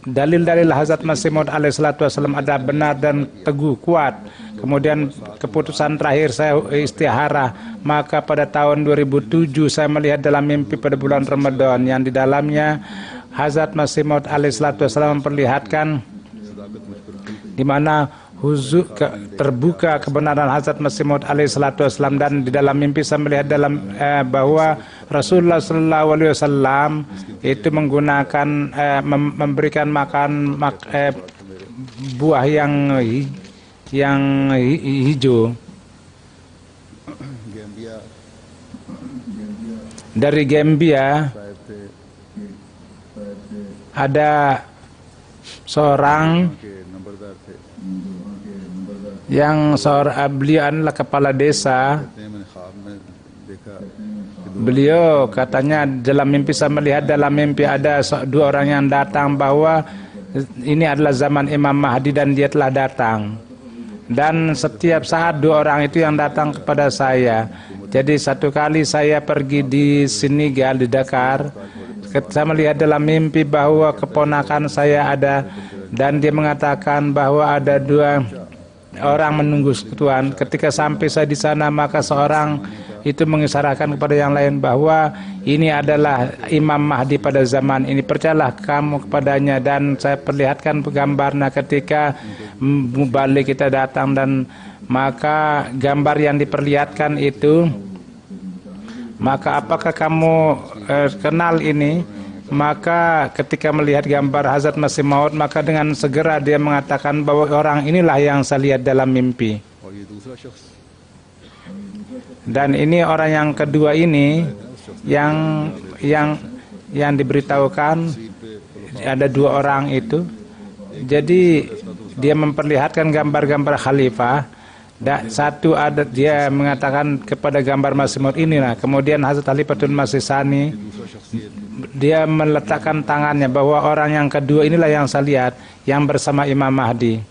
dalil-dalil Hazrat Masih Maud alaihi salatu wassalam ada benar dan teguh kuat. Kemudian keputusan terakhir saya istihara, maka pada tahun 2007 saya melihat dalam mimpi pada bulan Ramadan, yang di dalamnya Hazrat Masih Maud alaihi salatu wassalam memperlihatkan di mana terbuka kebenaran Hazrat Masih Maud alaihi salatu wassalam. Dan di dalam mimpi saya melihat bahwa Rasulullah Sallallahu Alaihi Wasallam itu menggunakan memberikan makan buah yang hijau. Dari Gambia ada seorang yang beliau adalah kepala desa. Beliau katanya dalam mimpi, saya melihat dalam mimpi ada dua orang yang datang bahwa ini adalah zaman Imam Mahdi dan dia telah datang. Dan setiap saat dua orang itu yang datang kepada saya. Jadi satu kali saya pergi di Senegal, di Dakar, saya melihat dalam mimpi bahwa keponakan saya ada, dan dia mengatakan bahwa ada dua orang menunggu Tuhan. Ketika sampai saya di sana, maka seorang itu mengisyaratkan kepada yang lain bahwa ini adalah Imam Mahdi pada zaman ini, percayalah kamu kepadanya. Dan saya perlihatkan gambarnya ketika mubalik kita datang, dan maka gambar yang diperlihatkan itu, maka apakah kamu kenal ini? Maka ketika melihat gambar Hazrat Masih Maud, maka dengan segera dia mengatakan bahwa orang inilah yang saya lihat dalam mimpi. Dan ini orang yang kedua ini yang diberitahukan ada dua orang itu. Jadi dia memperlihatkan gambar-gambar khalifah. Satu ada dia mengatakan kepada gambar Masih Maud inilah. Kemudian Hazrat Khalifatul Masih Sani dia meletakkan tangannya bahwa orang yang kedua inilah yang saya lihat yang bersama Imam Mahdi.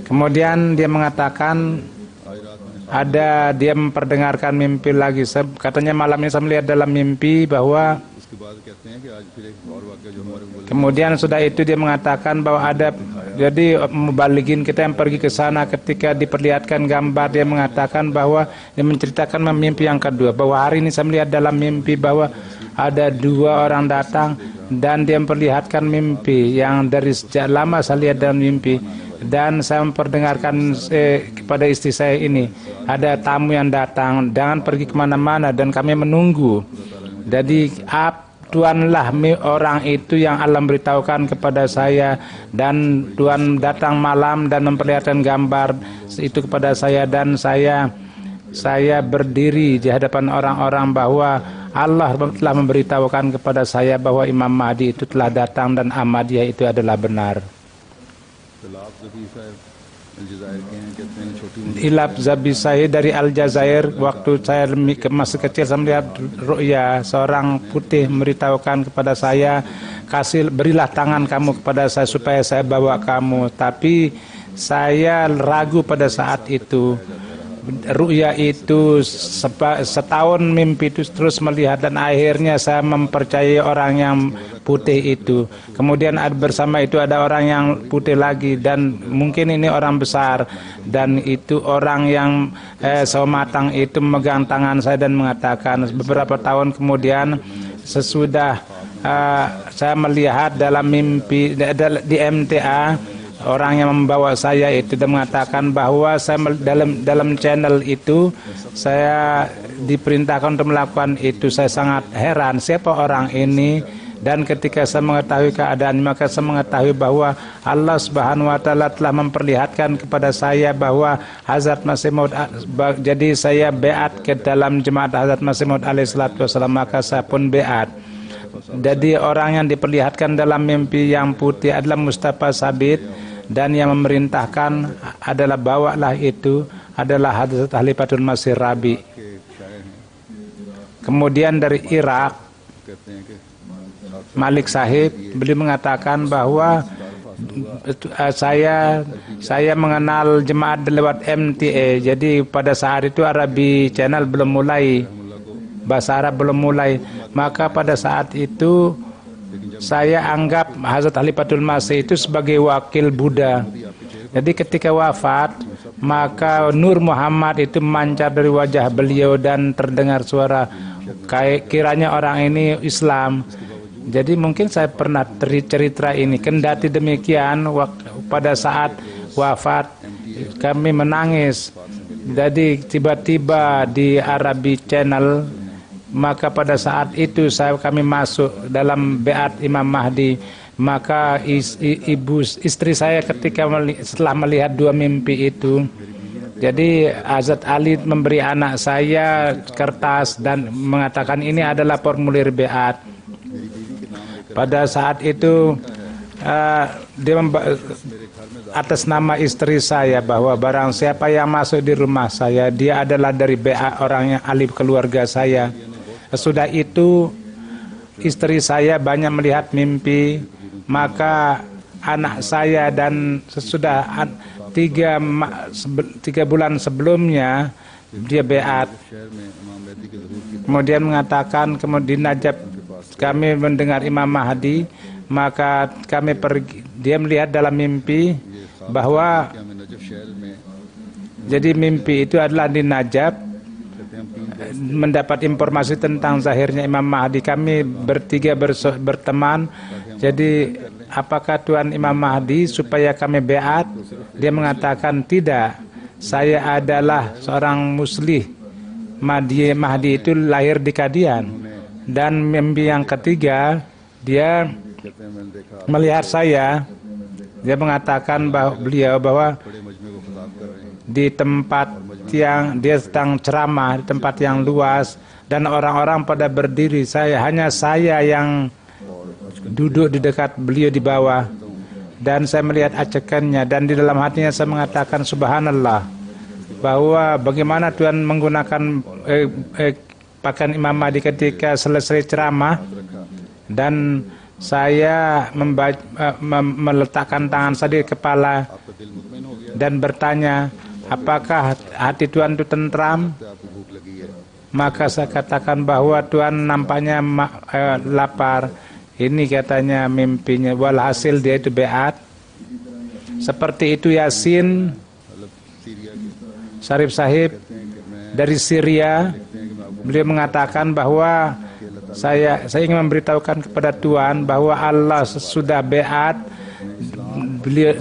Kemudian dia mengatakan dia memperdengarkan mimpi lagi. Katanya malam ini saya melihat dalam mimpi bahwa kemudian sudah itu dia mengatakan bahwa ada, jadi mubalikin kita yang pergi ke sana, ketika diperlihatkan gambar dia mengatakan bahwa dia menceritakan mimpi yang kedua, bahwa hari ini saya melihat dalam mimpi bahwa ada dua orang datang, dan dia memperlihatkan mimpi yang dari sejak lama saya lihat dalam mimpi. Dan saya memperdengarkan kepada istri saya ini, ada tamu yang datang, jangan pergi kemana-mana, dan kami menunggu. Jadi Tuanlah orang itu yang Allah beritahukan kepada saya, dan Tuhan datang malam dan memperlihatkan gambar itu kepada saya, dan saya berdiri di hadapan orang-orang bahwa Allah telah memberitahukan kepada saya bahwa Imam Mahdi itu telah datang dan Ahmadiyah itu adalah benar. Ilab Zabi saya dari Aljazair, waktu saya masih kecil saya melihat ru'ya seorang putih memberitahukan kepada saya, berilah tangan kamu kepada saya supaya saya bawa kamu. Tapi saya ragu pada saat itu. Ru'ya itu setahun mimpi itu terus melihat, dan akhirnya saya mempercayai orang yang putih itu. Kemudian bersama itu ada orang yang putih lagi, dan mungkin ini orang besar, dan itu orang yang sematang itu memegang tangan saya dan mengatakan, beberapa tahun kemudian sesudah saya melihat dalam mimpi di MTA, orang yang membawa saya itu dan mengatakan bahwa saya dalam channel itu saya diperintahkan untuk melakukan itu. Saya sangat heran siapa orang ini, dan ketika saya mengetahui keadaan, maka saya mengetahui bahwa Allah Subhanahu wa taala telah memperlihatkan kepada saya bahwa Hazrat Masih Maud, jadi saya beat ke dalam jemaat Hazrat Masih Maud alaihi salatu wasallam, maka saya pun beat. Jadi orang yang diperlihatkan dalam mimpi yang putih adalah Mustafa Sabit, dan yang memerintahkan adalah bawalah itu adalah Hazrat Khalifatul Masih Rabi. Kemudian dari Irak, Malik Sahib, beliau mengatakan bahwa saya mengenal jemaat lewat MTA. Jadi pada saat itu Arabi Channel belum mulai, bahasa Arab belum mulai, maka pada saat itu saya anggap Hazrat Khalifatul Masih itu sebagai wakil Buddha. Jadi ketika wafat, maka Nur Muhammad itu memancar dari wajah beliau dan terdengar suara kayak kiranya orang ini Islam. Jadi mungkin saya pernah cerita ini. Kendati demikian, pada saat wafat kami menangis. Jadi tiba-tiba di Arabi Channel, maka pada saat itu kami masuk dalam beat Imam Mahdi. Maka istri saya ketika setelah melihat dua mimpi itu, jadi Hazrat Ali memberi anak saya kertas dan mengatakan ini adalah formulir beat. Pada saat itu dia atas nama istri saya bahwa barang siapa yang masuk di rumah saya, dia adalah dari beat orang yang ahli keluarga saya. Sesudah itu istri saya banyak melihat mimpi, maka anak saya dan sesudah 3 bulan sebelumnya dia beat. Kemudian mengatakan di Najaf kami mendengar Imam Mahdi, maka kami pergi. Dia melihat dalam mimpi bahwa jadi mimpi itu adalah di Najaf, mendapat informasi tentang zahirnya Imam Mahdi. Kami bertiga berteman. Jadi apakah Tuan Imam Mahdi supaya kami beat? Dia mengatakan tidak, saya adalah seorang muslih. Mahdi itu lahir di Kadian. Dan mimpi yang ketiga, dia melihat saya. Dia mengatakan bahwa di tempat yang dia sedang ceramah, di tempat yang luas, dan orang-orang pada berdiri, hanya saya yang duduk di dekat beliau di bawah, dan saya melihat acekannya, dan di dalam hatinya saya mengatakan subhanallah, bahwa bagaimana Tuhan menggunakan pakaian Imam Mahdi ketika selesai ceramah. Dan saya meletakkan tangan saya di kepala dan bertanya, apakah hati Tuhan itu tentram? Maka saya katakan bahwa Tuhan nampaknya lapar. Ini katanya mimpinya. Walhasil dia itu beat. Seperti itu Yasin Syarif Sahib dari Syria. Beliau mengatakan bahwa saya ingin memberitahukan kepada Tuhan bahwa Allah sudah beat.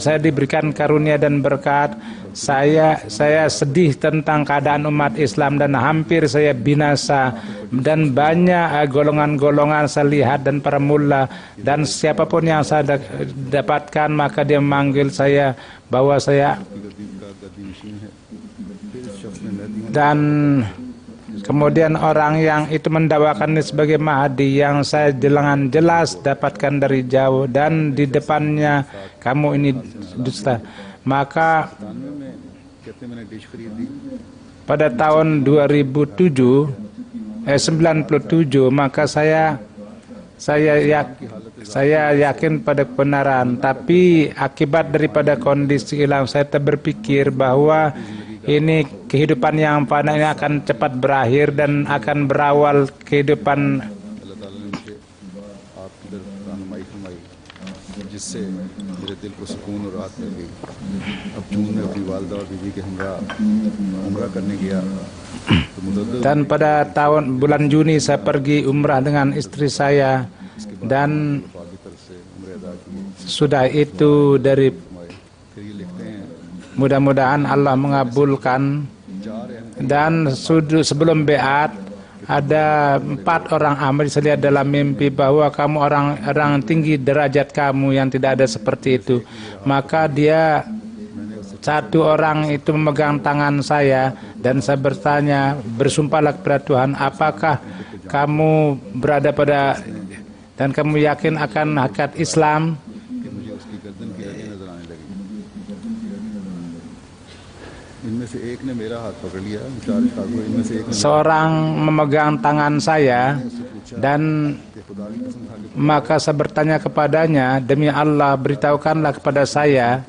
Saya diberikan karunia dan berkat. Saya sedih tentang keadaan umat Islam dan hampir saya binasa, dan banyak golongan-golongan saya lihat dan para mullah, dan siapapun yang saya dapatkan maka dia memanggil saya bahwa saya, dan kemudian orang yang itu mendakwakan sebagai Mahdi yang saya jelas dapatkan dari jauh, dan di depannya kamu ini dusta. Maka pada tahun 97 maka saya yakin pada kebenaran, tapi akibat daripada kondisi hilang saya berpikir bahwa ini kehidupan yang fana ini akan cepat berakhir dan akan berawal kehidupan dan pada bulan Juni saya pergi umrah dengan istri saya, dan sudah itu dari mudah-mudahan Allah mengabulkan. Dan sebelum beat ada 4 orang Ahmadi, saya lihat dalam mimpi bahwa kamu orang tinggi derajat kamu yang tidak ada seperti itu. Maka dia satu orang itu memegang tangan saya dan saya bertanya, bersumpahlah kepada Tuhan, apakah kamu berada pada dan kamu yakin akan hakikat Islam? Seorang memegang tangan saya, dan maka saya bertanya kepadanya, demi Allah beritahukanlah kepada saya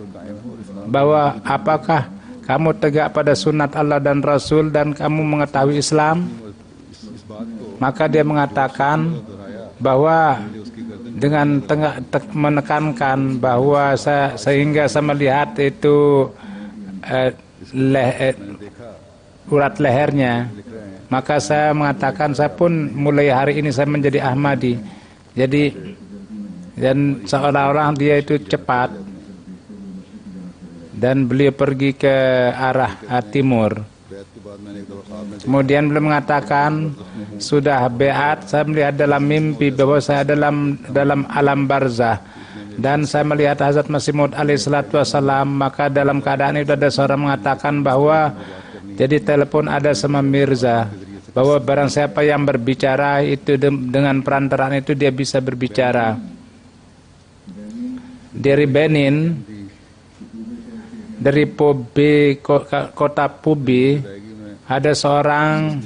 bahwa apakah kamu tegak pada sunat Allah dan Rasul dan kamu mengetahui Islam? Maka dia mengatakan bahwa dengan menekankan bahwa sehingga saya melihat itu urat lehernya, maka saya mengatakan saya pun mulai hari ini saya menjadi Ahmadi. Jadi dan seolah-olah dia itu cepat dan beliau pergi ke arah timur. Kemudian beliau mengatakan, sudah beat, saya melihat dalam mimpi bahwa saya dalam alam barzah dan saya melihat Hazrat Masih Maud alaihi salatu wassalam. Maka dalam keadaan itu ada seorang mengatakan bahwa jadi telepon ada sama Mirza bahwa barang siapa yang berbicara itu dengan perantaraan itu dia bisa berbicara. Dari Benin, dari Pubi, kota Pubi, ada seorang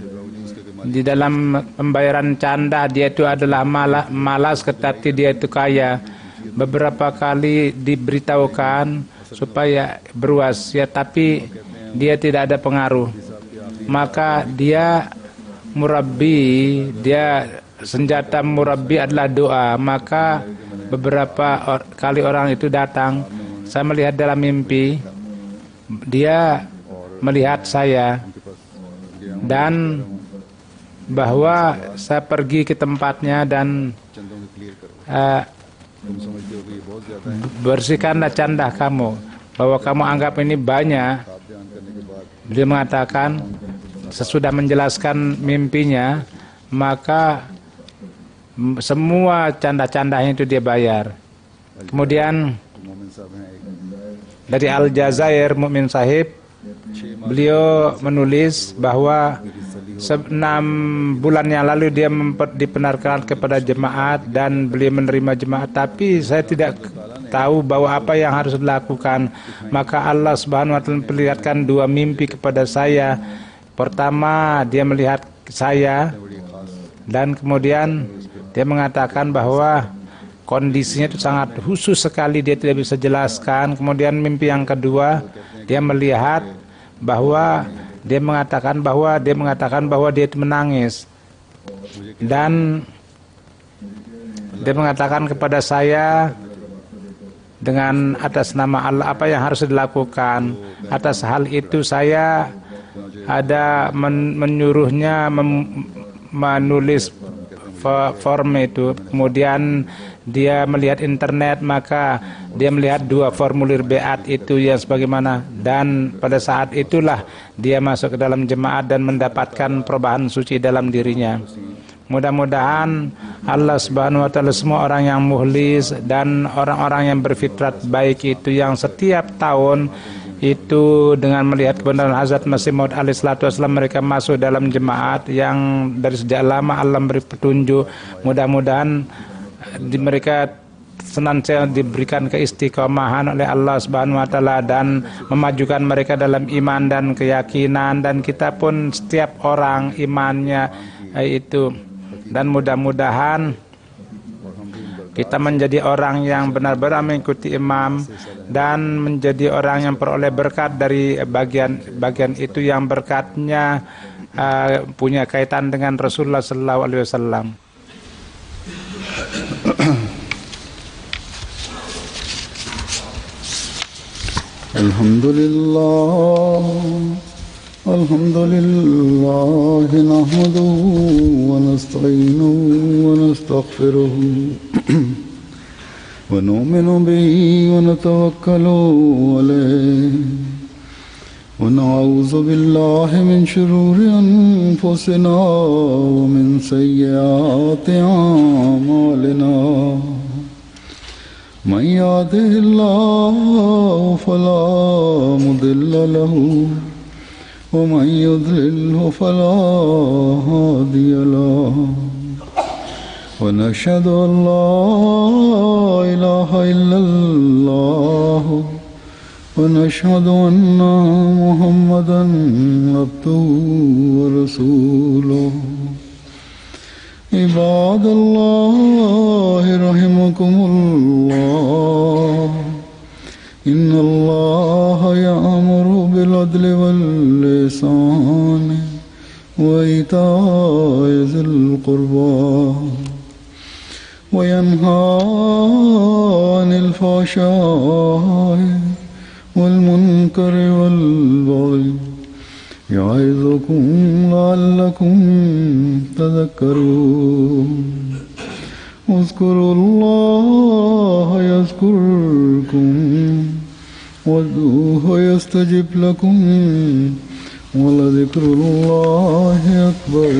di dalam pembayaran canda, dia itu adalah malas tetapi dia itu kaya. Beberapa kali diberitahukan supaya berwasiat tapi dia tidak ada pengaruh. Maka dia murabbi, dia senjata murabbi adalah doa. Maka beberapa kali orang itu datang. Saya melihat dalam mimpi, dia melihat saya dan bahwa saya pergi ke tempatnya dan bersihkanlah canda kamu, bahwa kamu anggap ini banyak. Dia mengatakan sesudah menjelaskan mimpinya, maka semua canda-candanya itu dia bayar. Kemudian dari Aljazair, Mukmin Sahib, beliau menulis bahwa 6 bulan yang lalu dia dibenarkan kepada jemaat dan beliau menerima jemaat, tapi saya tidak tahu bahwa apa yang harus dilakukan. Maka Allah Subhanahu wa taala memperlihatkan 2 mimpi kepada saya. Pertama, dia melihat saya dan kemudian dia mengatakan bahwa kondisinya itu sangat khusus sekali, dia tidak bisa jelaskan. Kemudian mimpi yang kedua, dia melihat bahwa dia mengatakan bahwa dia itu menangis dan dia mengatakan kepada saya dengan atas nama Allah apa yang harus dilakukan. Atas hal itu saya ada menyuruhnya menulis form itu. Kemudian dia melihat internet, maka dia melihat 2 formulir beat itu yang sebagaimana, dan pada saat itulah dia masuk ke dalam jemaat dan mendapatkan perubahan suci dalam dirinya. Mudah-mudahan Allah Subhanahu wa taala semua orang yang mukhlis dan orang-orang yang berfitrat baik itu yang setiap tahun itu dengan melihat kebenaran Hazrat Masih Maud alaihi salatu wasallam mereka masuk dalam jemaat yang dari sejak lama Allah beri petunjuk. Mudah-mudahan mereka senantiasa diberikan keistiqomahan oleh Allah Subhanahu wa taala dan memajukan mereka dalam iman dan keyakinan, dan kita pun setiap orang imannya itu, dan mudah-mudahan kita menjadi orang yang benar-benar mengikuti imam dan menjadi orang yang peroleh berkat dari bagian itu yang berkatnya punya kaitan dengan Rasulullah sallallahu alaihi wasallam. Alhamdulillah nahmaduhu wa nasta'inuhu wa nastaghfiruhu wa nu'minu bihi wa natawakkalu alayhi wa na'udzu billahi min shururi anfusina wa min sayyiati a'malina. Man yahdihillahu fala mudilla lahu ومن يضلله فلا هادي له ونشهد أن لا إله إلا الله ونشهد أن محمدا عبده ورسوله. عباد الله رحمكم الله إن الله يأمر بالعدل والإحسان وإيتاء ذي القربى وينهى عن الفحشاء والمنكر والبغي يعظكم لعلكم تذكرون. اذكروا الله يذكركم وادعوه يستجب لكم ولذكر الله أكبر.